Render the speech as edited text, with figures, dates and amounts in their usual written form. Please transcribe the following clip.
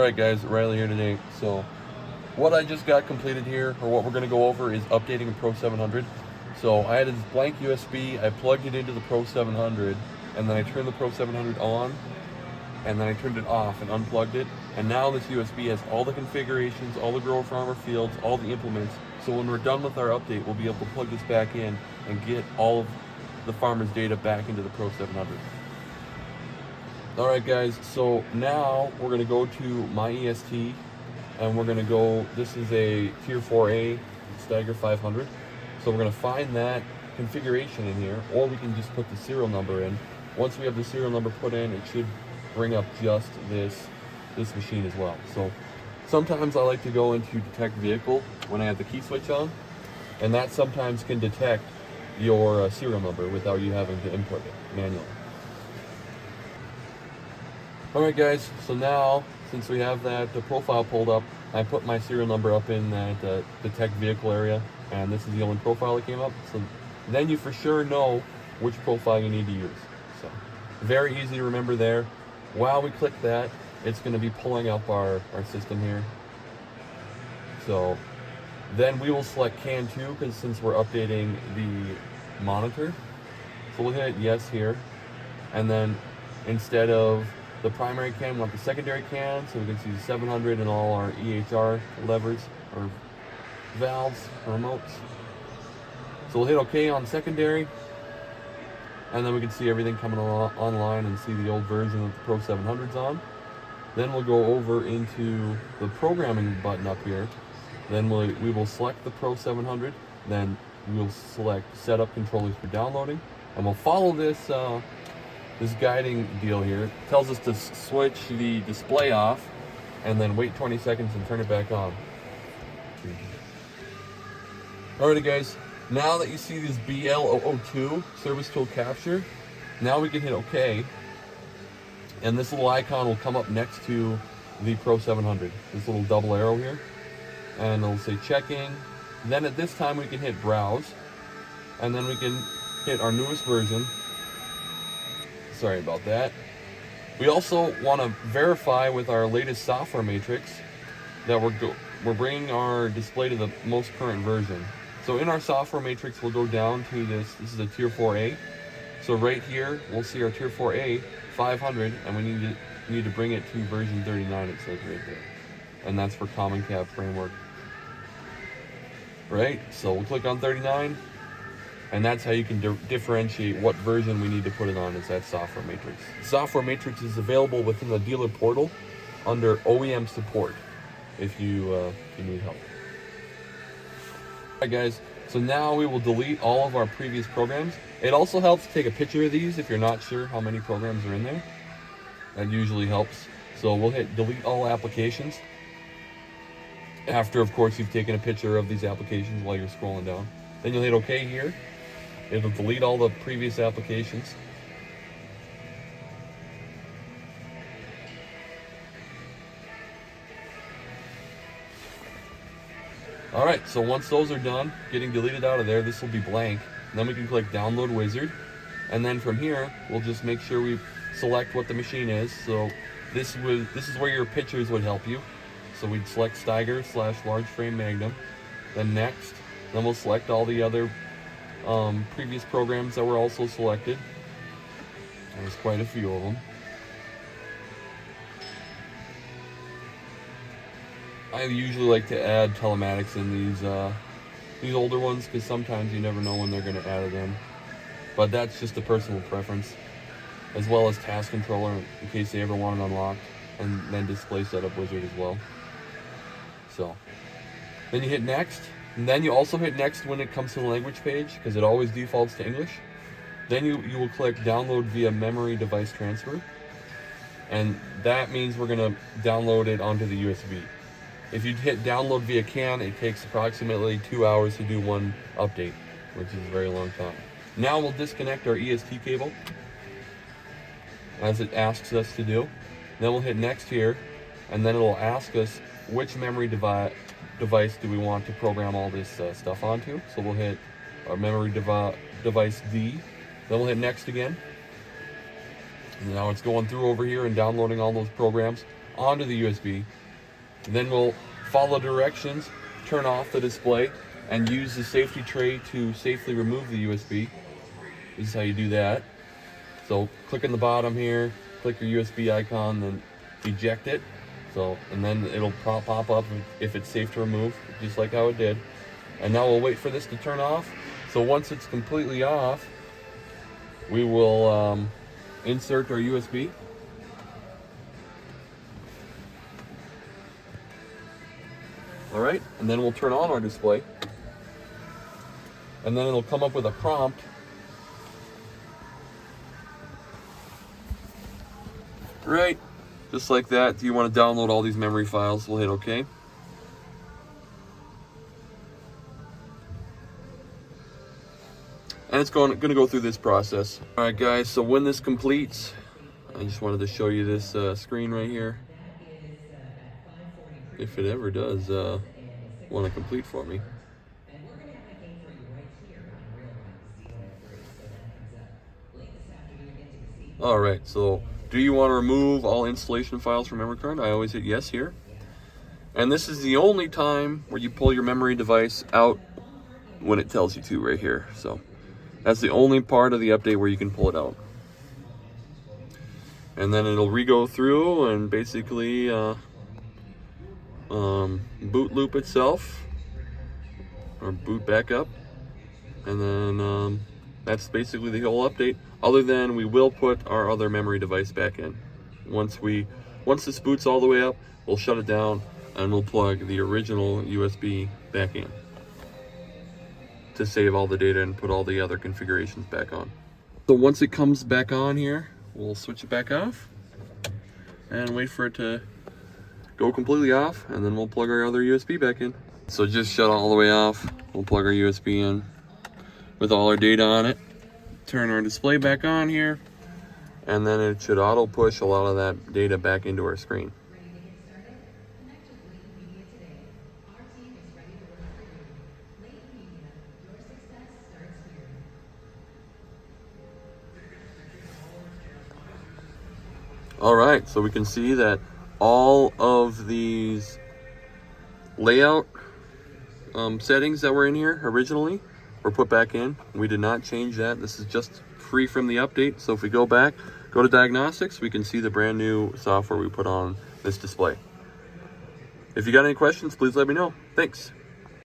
Alright guys, Riley here today. So what I just got completed here, or what we're going to go over, is updating a Pro700. So I had this blank USB, I plugged it into the Pro700, and then I turned the Pro700 on, and then I turned it off and unplugged it. And now this USB has all the configurations, all the grower farmer fields, all the implements. So when we're done with our update, we'll be able to plug this back in and get all of the farmer's data back into the Pro700. Alright guys, so now we're going to go to my EST, and we're going to go, this is a Tier 4A Steiger 500. So we're going to find that configuration in here, or we can just put the serial number in. Once we have the serial number put in, it should bring up just this machine as well. So sometimes I like to go into detect vehicle when I have the key switch on, and that sometimes can detect your serial number without you having to input it manually. Alright guys, so now since we have that profile pulled up, I put my serial number up in that detect vehicle area, and this is the only profile that came up. So then you for sure know which profile you need to use. So very easy to remember there. While we click that, it's going to be pulling up our system here. So then we will select CAN 2, because since we're updating the monitor, so we'll hit yes here, and then instead of the primary CAN, we want the secondary CAN, so we can see the 700 and all our EHR levers or valves or remotes. So we'll hit OK on secondary, and then we can see everything coming online and see the old version of the Pro700's on. Then we'll go over into the programming button up here. Then we will select the Pro700. Then we will select setup controllers for downloading, and we'll follow this guiding deal here. It tells us to switch the display off and then wait 20 seconds and turn it back on. Alrighty guys, now that you see this BL002 service tool capture, now we can hit OK, and this little icon will come up next to the Pro700, this little double arrow here, and it'll say checking. Then at this time we can hit browse, and then we can hit our newest version. Sorry about that. We also want to verify with our latest software matrix that we're bringing our display to the most current version. So in our software matrix, we'll go down to this is a Tier 4A. So right here, we'll see our Tier 4A 500, and we need to bring it to version 39, it says right there. And that's for Common Cab Framework. Right, so we'll click on 39. And that's how you can differentiate what version we need to put it on, is that software matrix. The software matrix is available within the dealer portal under OEM support if you need help. Alright guys, so now we will delete all of our previous programs. It also helps to take a picture of these if you're not sure how many programs are in there. That usually helps. So we'll hit delete all applications. After, of course, you've taken a picture of these applications while you're scrolling down. Then you'll hit OK here. It'll delete all the previous applications. Alright, so once those are done, getting deleted out of there, this will be blank. And then we can click Download Wizard. And then from here, we'll just make sure we select what the machine is. So this is where your pictures would help you. So we'd select Steiger / large frame Magnum. Then next. Then we'll select all the other previous programs that were also selected. There's quite a few of them. I usually like to add telematics in these older ones, because sometimes you never know when they're going to add it in. But that's just a personal preference, as well as task controller in case they ever want it unlocked, and then display setup wizard as well. So then you hit next. And then you also hit next when it comes to the language page, because it always defaults to English. Then you will click download via memory device transfer, and that means we're going to download it onto the USB. If you hit download via CAN, it takes approximately 2 hours to do one update, which is a very long time. Now we'll disconnect our EST cable, as it asks us to do. Then we'll hit next here, and then it'll ask us which memory device do we want to program all this stuff onto. So we'll hit our memory device D. Then we'll hit next again. And now it's going through over here and downloading all those programs. onto the USB. Then we'll follow directions, turn off the display, and use the safety tray to safely remove the USB. This is how you do that. So click on the bottom here, click your USB icon, then eject it. So, and then it'll pop up if it's safe to remove, just like how it did. And now we'll wait for this to turn off. So once it's completely off, we will insert our USB. All right, and then we'll turn on our display. And then it'll come up with a prompt. Right, just like that. Do you want to download all these memory files? We'll hit OK. And it's going to go through this process. All right, guys, so when this completes, I just wanted to show you this screen right here. If it ever does want to complete for me. All right, so do you want to remove all installation files from memory card? I always hit yes here. And this is the only time where you pull your memory device out when it tells you to right here. So that's the only part of the update where you can pull it out. And then it'll re-go through and basically boot loop itself, or boot back up. And then that's basically the whole update, other than we will put our other memory device back in. Once this boots all the way up, we'll shut it down and we'll plug the original USB back in to save all the data and put all the other configurations back on. So once it comes back on here, we'll switch it back off and wait for it to go completely off, and then we'll plug our other USB back in. So just shut all the way off. We'll plug our USB in with all our data on it, turn our display back on here, and then it should auto push a lot of that data back into our screen. All right, so we can see that all of these layout settings that were in here originally were put back in. We did not change that. This is just free from the update. So if we go back, go to diagnostics, we can see the brand new software we put on this display. If you got any questions, please let me know. Thanks.